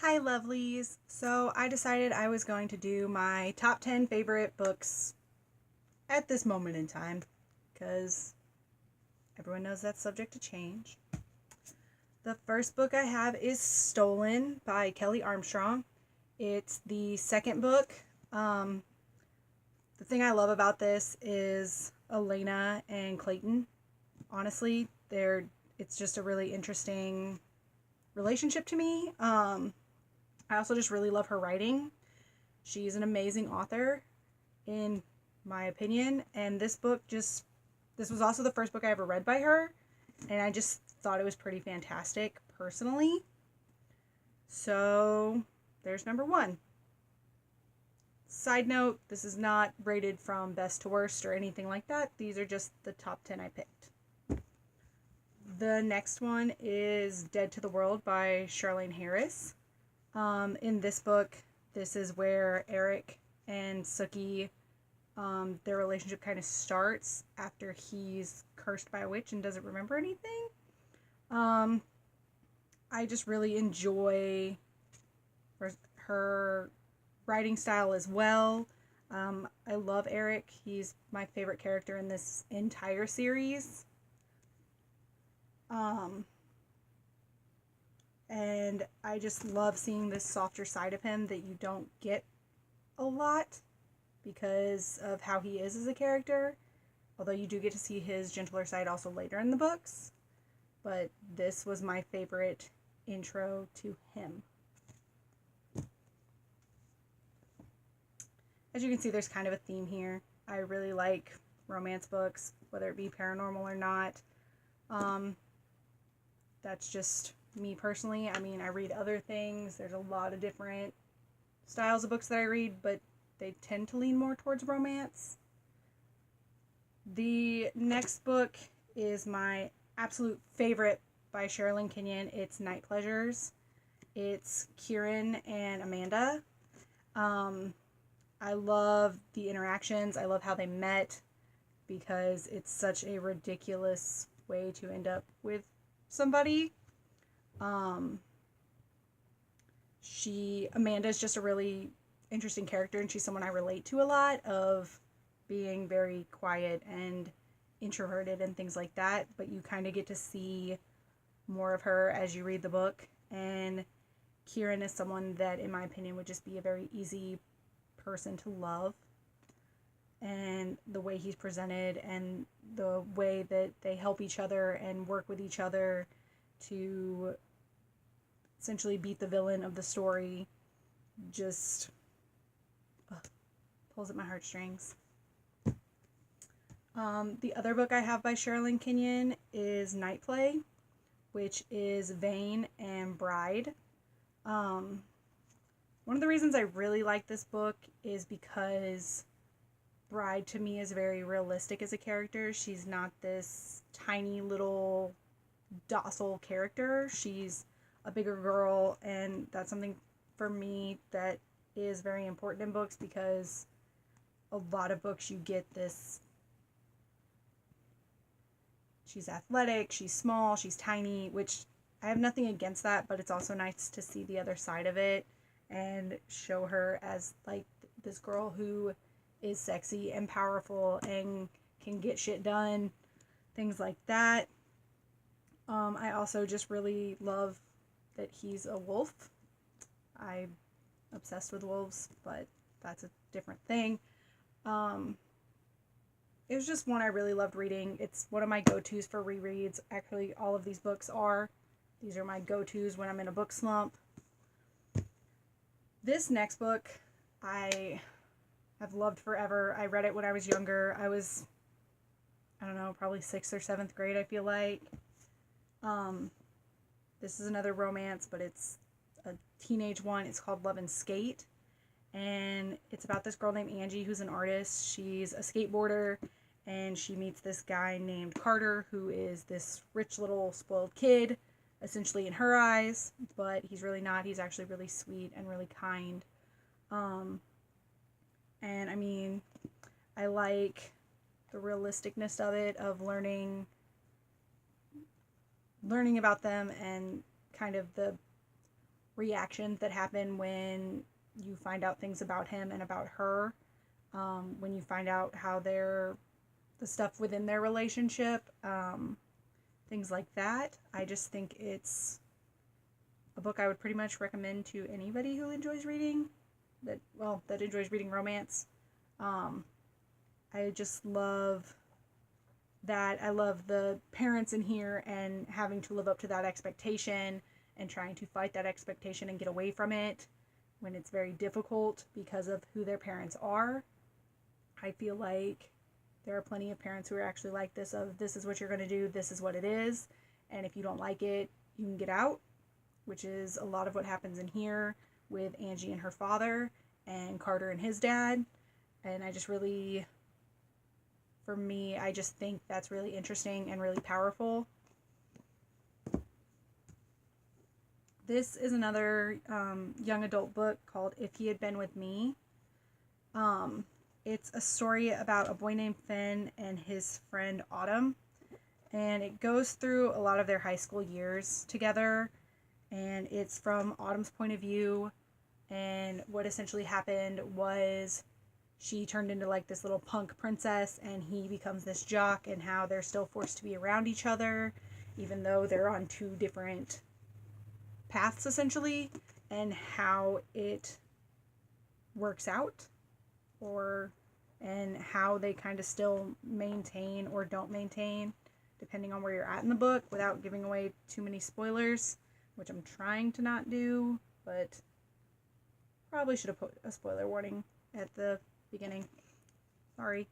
Hi, lovelies. So I decided I was going to do my top 10 favorite books at this moment in time because everyone knows that's subject to change. The first book I have is Stolen by Kelly Armstrong. It's the second book. The thing I love about this is Elena and Clayton. Honestly, it's just a really interesting relationship to me. I also just really love her writing. She's an amazing author, in my opinion. And this was also the first book I ever read by her. And I just thought it was pretty fantastic personally. So there's number one. Side note, this is not rated from best to worst or anything like that. These are just the top 10 I picked. The next one is Dead to the World by Charlaine Harris. In this book, this is where Eric and Sookie, their relationship kind of starts after he's cursed by a witch and doesn't remember anything. I just really enjoy her writing style as well. I love Eric. He's my favorite character in this entire series. And I just love seeing this softer side of him that you don't get a lot because of how he is as a character. Although you do get to see his gentler side also later in the books. But this was my favorite intro to him. As you can see, there's kind of a theme here. I really like romance books, whether it be paranormal or not. That's just me personally. I mean, I read other things. There's a lot of different styles of books that I read, but they tend to lean more towards romance. The next book is my absolute favorite by Sherilyn Kenyon. It's Night Pleasures. It's Kieran and Amanda. I love the interactions. I love how they met because it's such a ridiculous way to end up with somebody. Amanda's just a really interesting character, and she's someone I relate to a lot, of being very quiet and introverted and things like that, but you kind of get to see more of her as you read the book. And Kieran is someone that, in my opinion, would just be a very easy person to love, and the way he's presented and the way that they help each other and work with each other to essentially beat the villain of the story just pulls at my heartstrings. The other book I have by Sherilyn Kenyon is Night Play, which is Vane and Bride. One of the reasons I really like this book is because Bride to me is very realistic as a character. She's not this tiny little docile character. She's a bigger girl, and that's something for me that is very important in books, because a lot of books you get this, she's athletic, she's small, she's tiny, which I have nothing against that, but it's also nice to see the other side of it and show her as like this girl who is sexy and powerful and can get shit done, things like that. I also just really love that he's a wolf. I'm obsessed with wolves, but that's a different thing. It was just one I really loved reading. It's one of my go-tos for rereads. Actually, all of these books are. These are my go-tos when I'm in a book slump. This next book I have loved forever. I read it when I was younger. I was, I don't know, probably 6th or 7th grade, I feel like. This is another romance, but it's a teenage one. It's called Love and Skate. And it's about this girl named Angie who's an artist. She's a skateboarder, and she meets this guy named Carter, who is this rich little spoiled kid, essentially in her eyes, but he's really not. He's actually really sweet and really kind. And I mean, I like the realisticness of it, of learning about them, and kind of the reactions that happen when you find out things about him and about her. When you find out how the stuff within their relationship, things like that. I just think it's a book I would pretty much recommend to anybody who enjoys reading, that enjoys reading romance. I just love that. I love the parents in here and having to live up to that expectation and trying to fight that expectation and get away from it when it's very difficult because of who their parents are. I feel like there are plenty of parents who are actually like this, of this is what you're going to do, this is what it is, and if you don't like it, you can get out, which is a lot of what happens in here with Angie and her father and Carter and his dad. And I just really, for me, I just think that's really interesting and really powerful. This is another young adult book called If He Had Been With Me. It's a story about a boy named Finn and his friend Autumn. And it goes through a lot of their high school years together. And it's from Autumn's point of view. And what essentially happened was she turned into like this little punk princess and he becomes this jock, and how they're still forced to be around each other even though they're on two different paths essentially, and how it works out, and how they kind of still maintain or don't maintain depending on where you're at in the book, without giving away too many spoilers, which I'm trying to not do, but probably should have put a spoiler warning at the beginning. Sorry.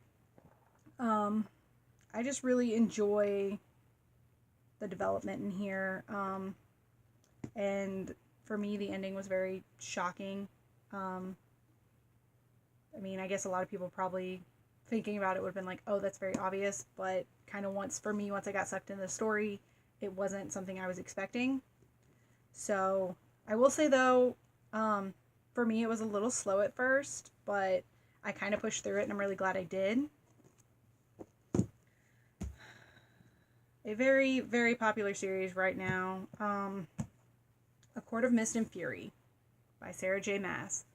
I just really enjoy the development in here. And for me, the ending was very shocking. I mean, I guess a lot of people probably thinking about it would have been like, oh, that's very obvious, but kind of once I got sucked into the story, it wasn't something I was expecting. So I will say though, for me, it was a little slow at first, but I kind of pushed through it, and I'm really glad I did. A very, very popular series right now, A Court of Mist and Fury by Sarah J. Maas.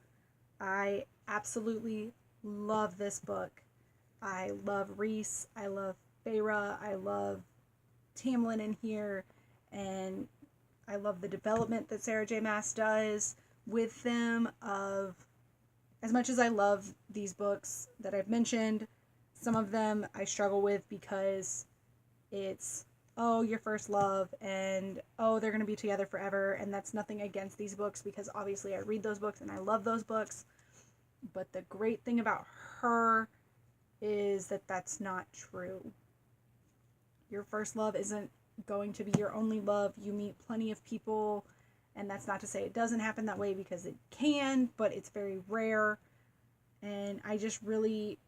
I absolutely love this book. I love Reese. I love Feyre. I love Tamlin in here. And I love the development that Sarah J. Maas does with them. Of as much as I love these books that I've mentioned, some of them I struggle with because it's, oh, your first love, and oh, they're going to be together forever, and that's nothing against these books, because obviously I read those books and I love those books, but the great thing about her is that that's not true. Your first love isn't going to be your only love. You meet plenty of people, and that's not to say it doesn't happen that way, because it can, but it's very rare. And I just really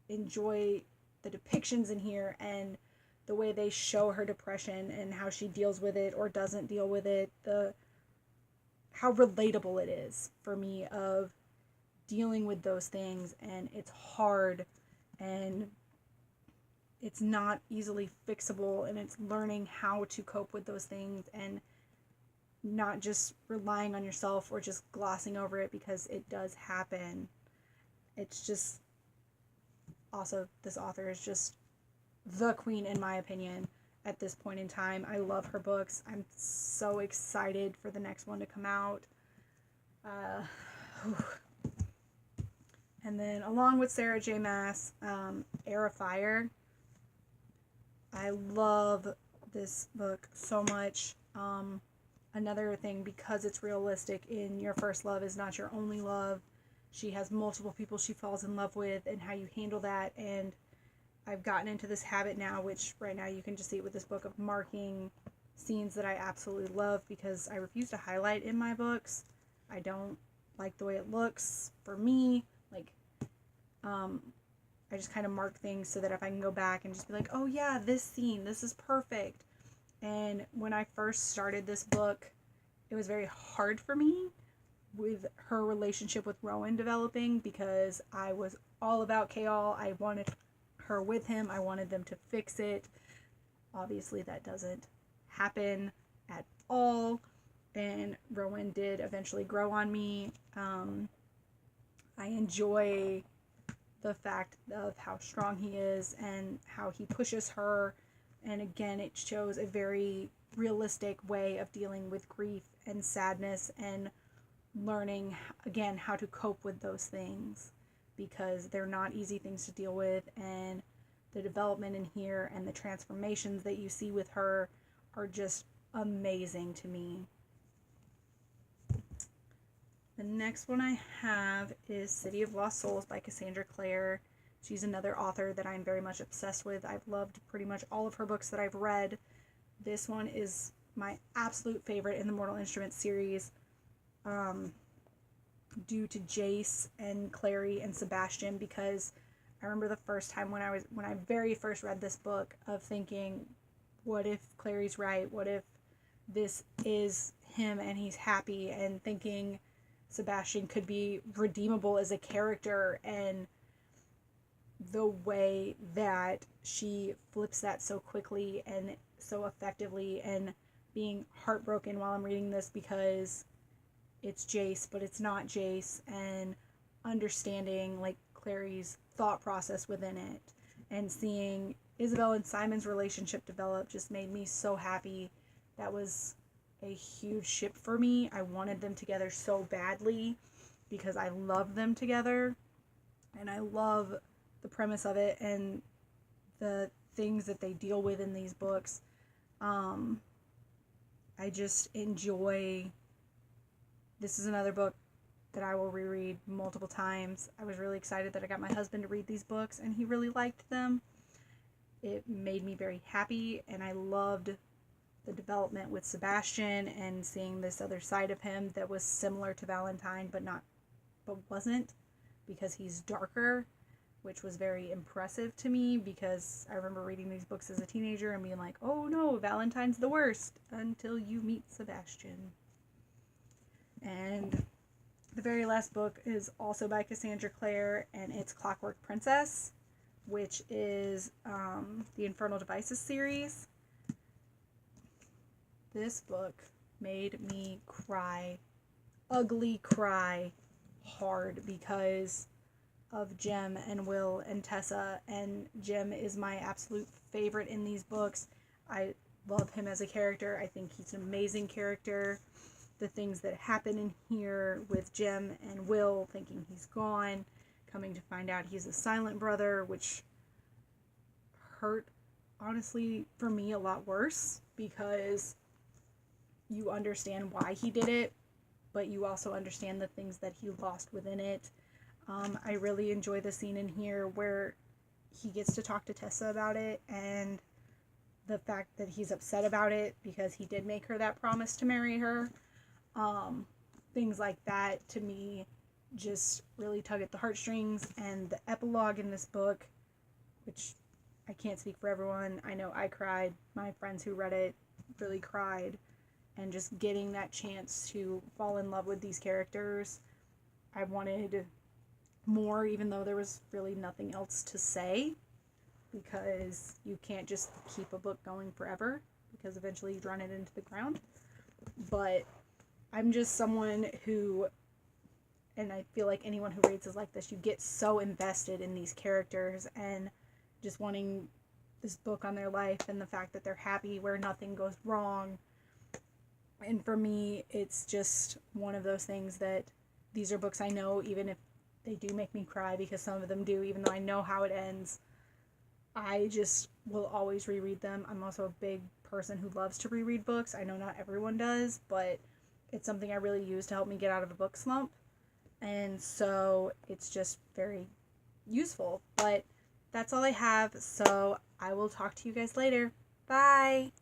enjoy the depictions in here, and the way they show her depression and how she deals with it or doesn't deal with it, how relatable it is for me of dealing with those things, and it's hard, and it's not easily fixable, and it's learning how to cope with those things and not just relying on yourself or just glossing over it, because it does happen. It's just, also, this author is just the queen, in my opinion, at this point in time. I love her books. I'm so excited for the next one to come out. And then, along with Sarah J. Maas, Heir of Fire. I love this book so much. Another thing, because it's realistic in your first love is not your only love. She has multiple people she falls in love with, and how you handle that. And I've gotten into this habit now, which right now you can just see it with this book, of marking scenes that I absolutely love, because I refuse to highlight in my books. I don't like the way it looks for me. Like, I just kind of mark things so that if I can go back and just be like, oh yeah, this scene, this is perfect. And when I first started this book, it was very hard for me with her relationship with Rowan developing, because I was all about Chaol. I wanted her with him. I wanted them to fix it. Obviously that doesn't happen at all. and Rowan did eventually grow on me. I enjoy the fact of how strong he is and how he pushes her. And again, it shows a very realistic way of dealing with grief and sadness and learning, again, how to cope with those things, because they're not easy things to deal with. And the development in here and the transformations that you see with her are just amazing to me. The next one I have is City of Lost Souls by Cassandra Clare. She's another author that I'm very much obsessed with. I've loved pretty much all of her books that I've read. This one is my absolute favorite in the Mortal Instruments series, due to Jace and Clary and Sebastian, because I remember the first time when I very first read this book of thinking, what if Clary's right? What if this is him and he's happy? And thinking Sebastian could be redeemable as a character, and the way that she flips that so quickly and so effectively, and being heartbroken while I'm reading this because it's Jace but it's not Jace, and understanding like Clary's thought process within it, and seeing Isabel and Simon's relationship develop just made me so happy. That was a huge ship for me. I wanted them together so badly because I love them together, and I love the premise of it and the things that they deal with in these books. I just enjoy. This is another book that I will reread multiple times. I was really excited that I got my husband to read these books, and he really liked them. It made me very happy, and I loved the development with Sebastian and seeing this other side of him that was similar to Valentine but wasn't, because he's darker, which was very impressive to me, because I remember reading these books as a teenager and being like, oh no, Valentine's the worst, until you meet Sebastian. And the very last book is also by Cassandra Clare, and it's Clockwork Princess, which is the Infernal Devices series. This book made me cry, ugly cry, hard, because of Jem and Will and Tessa. And Jem is my absolute favorite in these books. I love him as a character. I think he's an amazing character. The things that happen in here with Jem and Will thinking he's gone, coming to find out he's a silent brother, which hurt, honestly, for me a lot worse, because you understand why he did it, but you also understand the things that he lost within it. I really enjoy the scene in here where he gets to talk to Tessa about it, and the fact that he's upset about it because he did make her that promise to marry her. Things like that, to me, just really tug at the heartstrings. And the epilogue in this book, which I can't speak for everyone, I know I cried, my friends who read it really cried, and just getting that chance to fall in love with these characters, I wanted more, even though there was really nothing else to say, because you can't just keep a book going forever, because eventually you run it into the ground. But I'm just someone who, and I feel like anyone who reads is like this, you get so invested in these characters and just wanting this book on their life, and the fact that they're happy where nothing goes wrong. And for me, it's just one of those things that these are books I know, even if they do make me cry, because some of them do, even though I know how it ends, I just will always reread them. I'm also a big person who loves to reread books. I know not everyone does, but it's something I really use to help me get out of a book slump. And so it's just very useful. But that's all I have, so I will talk to you guys later. Bye!